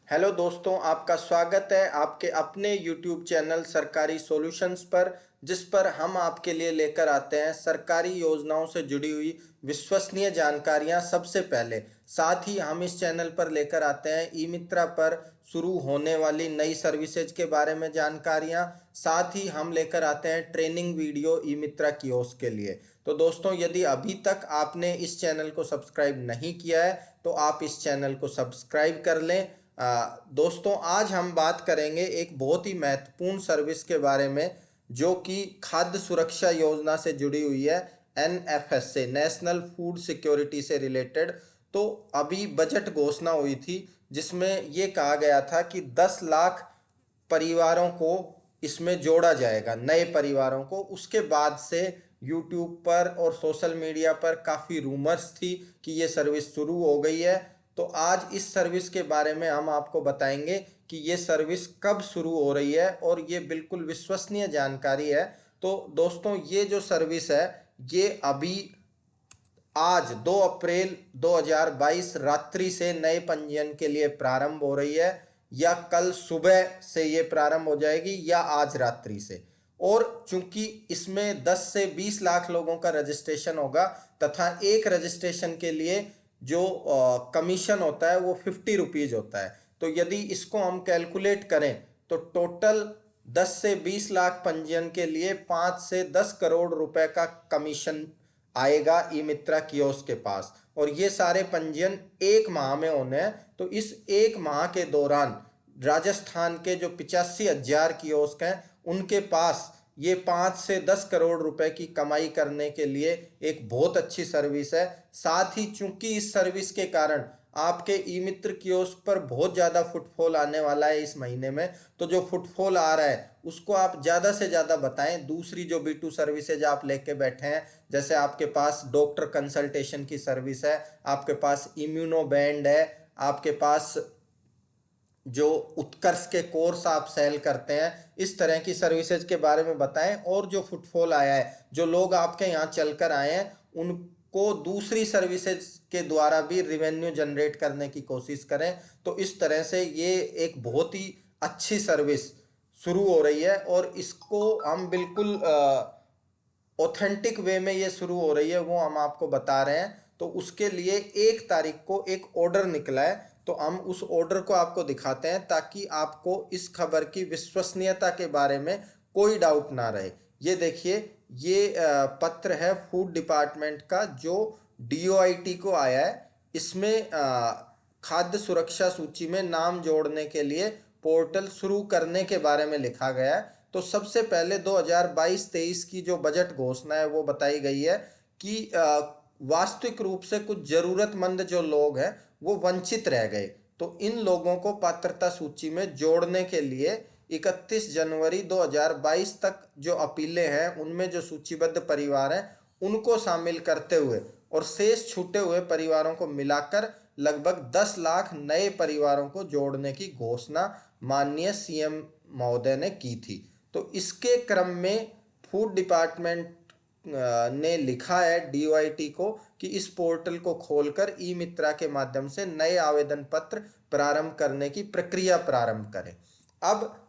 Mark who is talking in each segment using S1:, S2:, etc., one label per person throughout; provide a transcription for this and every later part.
S1: Hello दोस्तों, आपका स्वागत है आपके अपने YouTube चैनल सरकारी सॉल्यूशंस पर, जिस पर हम आपके लिए लेकर आते हैं सरकारी योजनाओं से जुड़ी हुई विश्वसनीय जानकारियां सबसे पहले। साथ ही हम इस चैनल पर लेकर आते हैं ई मित्रा पर शुरू होने वाली नई सर्विसेज के बारे में जानकारियां। साथ ही हम लेकर आते हैं ट्रेनिंग वीडियो ई मित्रा कियोस्क के लिए। तो दोस्तों, यदि अभी तक आपने इस चैनल को सब्सक्राइब नहीं किया है तो आप इस चैनल को सब्सक्राइब कर लें। दोस्तों, आज हम बात करेंगे एक बहुत ही महत्वपूर्ण सर्विस के बारे में जो कि खाद्य सुरक्षा योजना से जुड़ी हुई है। एनएफएस से, नेशनल फूड सिक्योरिटी से रिलेटेड। तो अभी बजट घोषणा हुई थी जिसमें ये कहा गया था कि 10 लाख परिवारों को इसमें जोड़ा जाएगा, नए परिवारों को। उसके बाद से यूट्यूब पर और सोशल मीडिया पर काफ़ी रूमर्स थी कि ये सर्विस शुरू हो गई है। तो आज इस सर्विस के बारे में हम आपको बताएंगे कि ये सर्विस कब शुरू हो रही है और ये बिल्कुल विश्वसनीय जानकारी है। तो दोस्तों, ये जो सर्विस है ये अभी आज 2 अप्रैल 2022 रात्रि से नए पंजीयन के लिए प्रारंभ हो रही है, या कल सुबह से ये प्रारंभ हो जाएगी या आज रात्रि से। और चूंकि इसमें 10 से 20 लाख लोगों का रजिस्ट्रेशन होगा तथा एक रजिस्ट्रेशन के लिए जो कमीशन होता है वो 50 रुपीज होता है। तो यदि इसको हम कैलकुलेट करें तो टोटल 10 से 20 लाख पंजीयन के लिए 5 से 10 करोड़ रुपए का कमीशन आएगा ई मित्रा कियोस्क के पास। और ये सारे पंजीयन एक माह में होने हैं। तो इस एक माह के दौरान राजस्थान के जो 85,000 कियोस्क हैं उनके पास ये 5 से 10 करोड़ रुपए की कमाई करने के लिए एक बहुत अच्छी सर्विस है। साथ ही चूंकि इस सर्विस के कारण आपके ई मित्र कियोस्क पर बहुत ज़्यादा फुटफॉल आने वाला है इस महीने में, तो जो फुटफॉल आ रहा है उसको आप ज़्यादा से ज़्यादा बताएं। दूसरी जो B2 सर्विसेज आप लेके बैठे हैं, जैसे आपके पास डॉक्टर कंसल्टेशन की सर्विस है, आपके पास इम्यूनो बैंड है, आपके पास जो उत्कर्ष के कोर्स आप सेल करते हैं, इस तरह की सर्विसेज के बारे में बताएं। और जो फुटफॉल आया है, जो लोग आपके यहाँ चलकर आए हैं, उनको दूसरी सर्विसेज के द्वारा भी रिवेन्यू जनरेट करने की कोशिश करें। तो इस तरह से ये एक बहुत ही अच्छी सर्विस शुरू हो रही है और इसको हम बिल्कुल ऑथेंटिक वे में ये शुरू हो रही है वो हम आपको बता रहे हैं। तो उसके लिए 1 तारीख को एक ऑर्डर निकला है, तो हम उस ऑर्डर को आपको दिखाते हैं ताकि आपको इस खबर की विश्वसनीयता के बारे में कोई डाउट ना रहे। ये देखिए, ये पत्र है फूड डिपार्टमेंट का जो DOIT को आया है। इसमें खाद्य सुरक्षा सूची में नाम जोड़ने के लिए पोर्टल शुरू करने के बारे में लिखा गया है। तो सबसे पहले 2022-23 की जो बजट घोषणा है वो बताई गई है कि वास्तविक रूप से कुछ जरूरतमंद जो लोग हैं वो वंचित रह गए। तो इन लोगों को पात्रता सूची में जोड़ने के लिए 31 जनवरी 2022 तक जो अपीलें हैं उनमें जो सूचीबद्ध परिवार हैं उनको शामिल करते हुए और शेष छूटे हुए परिवारों को मिलाकर लगभग 10 लाख नए परिवारों को जोड़ने की घोषणा माननीय CM महोदय ने की थी। तो इसके क्रम में फूड डिपार्टमेंट ने लिखा है DOIT को कि इस पोर्टल को खोलकर ई मित्रा के माध्यम से नए आवेदन पत्र प्रारंभ करने की प्रक्रिया प्रारंभ करें। अब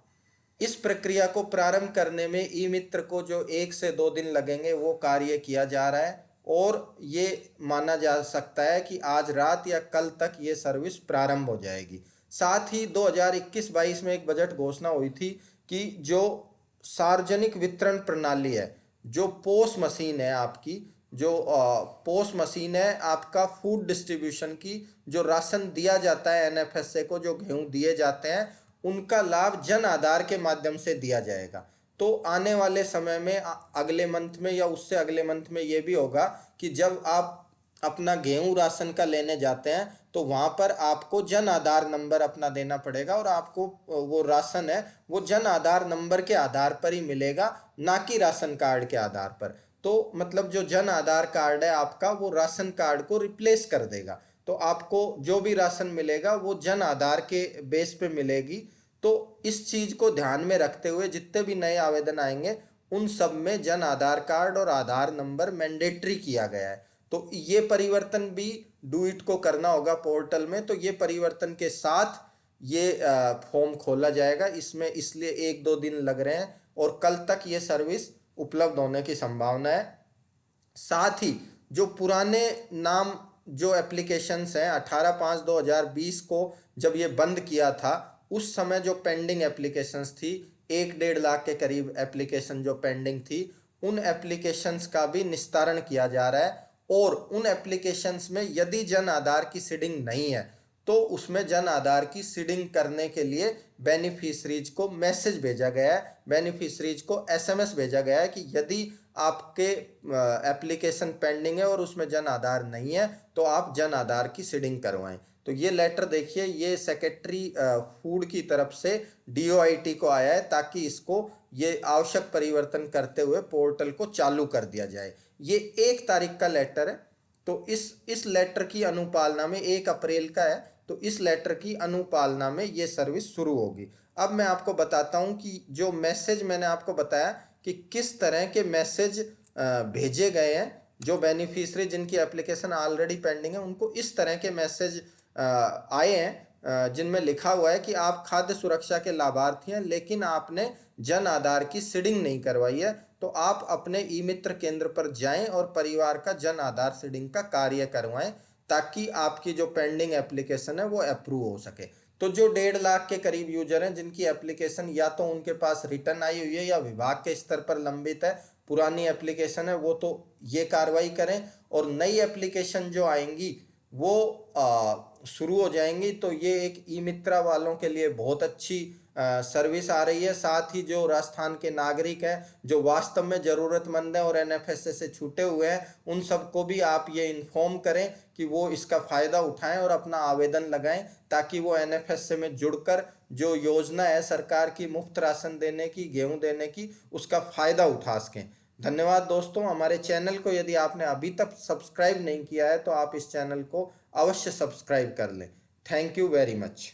S1: इस प्रक्रिया को प्रारंभ करने में ई मित्र को जो 1 से 2 दिन लगेंगे वो कार्य किया जा रहा है और ये माना जा सकता है कि आज रात या कल तक ये सर्विस प्रारंभ हो जाएगी। साथ ही 2021-22 में एक बजट घोषणा हुई थी कि जो सार्वजनिक वितरण प्रणाली है, जो पोस मशीन है आपकी, जो पोस मशीन है आपका फूड डिस्ट्रीब्यूशन की, जो राशन दिया जाता है NFSA को, जो गेहूं दिए जाते हैं, उनका लाभ जन आधार के माध्यम से दिया जाएगा। तो आने वाले समय में अगले मंथ में या उससे अगले मंथ में ये भी होगा कि जब आप अपना गेहूं राशन का लेने जाते हैं तो वहां पर आपको जन आधार नंबर अपना देना पड़ेगा और आपको वो राशन है वो जन आधार नंबर के आधार पर ही मिलेगा, ना कि राशन कार्ड के आधार पर। तो मतलब जो जन आधार कार्ड है आपका वो राशन कार्ड को रिप्लेस कर देगा। तो आपको जो भी राशन मिलेगा वो जन आधार के बेस पे मिलेगी। तो इस चीज को ध्यान में रखते हुए जितने भी नए आवेदन आएंगे उन सब में जन आधार कार्ड और आधार नंबर मैंडेटरी किया गया है। तो ये परिवर्तन भी डू इट को करना होगा पोर्टल में। तो ये परिवर्तन के साथ ये फॉर्म खोला जाएगा। इसमें इसलिए 1-2 दिन लग रहे हैं और कल तक ये सर्विस उपलब्ध होने की संभावना है। साथ ही जो पुराने नाम जो एप्लीकेशंस हैं 18/5/2020 को जब ये बंद किया था, उस समय जो पेंडिंग एप्लीकेशंस थी, 1-1.5 लाख के करीब एप्लीकेशन जो पेंडिंग थी, उन एप्लीकेशंस का भी निस्तारण किया जा रहा है। और उन एप्लीकेशंस में यदि जन आधार की सीडिंग नहीं है तो उसमें जन आधार की सीडिंग करने के लिए बेनिफिशरीज को मैसेज भेजा गया है, बेनिफिशरीज को एसएमएस भेजा गया है कि यदि आपके एप्लीकेशन पेंडिंग है और उसमें जन आधार नहीं है तो आप जन आधार की सीडिंग करवाएं। तो ये लेटर देखिए, ये सेक्रेटरी फूड की तरफ से डीओआईटी को आया है ताकि इसको ये आवश्यक परिवर्तन करते हुए पोर्टल को चालू कर दिया जाए। ये 1 तारीख का लेटर है। तो इस लेटर की अनुपालना में 1 अप्रैल का है, तो इस लेटर की अनुपालना में ये सर्विस शुरू होगी। अब मैं आपको बताता हूं कि जो मैसेज मैंने आपको बताया कि किस तरह के मैसेज भेजे गए हैं। जो बेनिफिशियरी जिनकी एप्लीकेशन ऑलरेडी पेंडिंग है उनको इस तरह के मैसेज आए हैं जिनमें लिखा हुआ है कि आप खाद्य सुरक्षा के लाभार्थी हैं लेकिन आपने जन आधार की सीडिंग नहीं करवाई है, तो आप अपने ई मित्र केंद्र पर जाएं और परिवार का जन आधार सीडिंग का कार्य करवाएं ताकि आपकी जो पेंडिंग एप्लीकेशन है वो अप्रूव हो सके। तो जो 1.5 लाख के करीब यूजर हैं जिनकी एप्लीकेशन या तो उनके पास रिटर्न आई हुई है या विभाग के स्तर पर लंबित है, पुरानी एप्लीकेशन है, वो तो ये कार्रवाई करें। और नई एप्लीकेशन जो आएंगी वो शुरू हो जाएंगी। तो ये एक ई मित्रा वालों के लिए बहुत अच्छी सर्विस आ रही है। साथ ही जो राजस्थान के नागरिक हैं जो वास्तव में ज़रूरतमंद हैं और एनएफएसए से छूटे हुए हैं, उन सबको भी आप ये इन्फॉर्म करें कि वो इसका फ़ायदा उठाएं और अपना आवेदन लगाएं ताकि वो एनएफएसए में जुड़कर जो योजना है सरकार की मुफ्त राशन देने की, गेहूं देने की, उसका फ़ायदा उठा सकें। धन्यवाद दोस्तों। हमारे चैनल को यदि आपने अभी तक सब्सक्राइब नहीं किया है तो आप इस चैनल को अवश्य सब्सक्राइब कर लें। Thank you very much.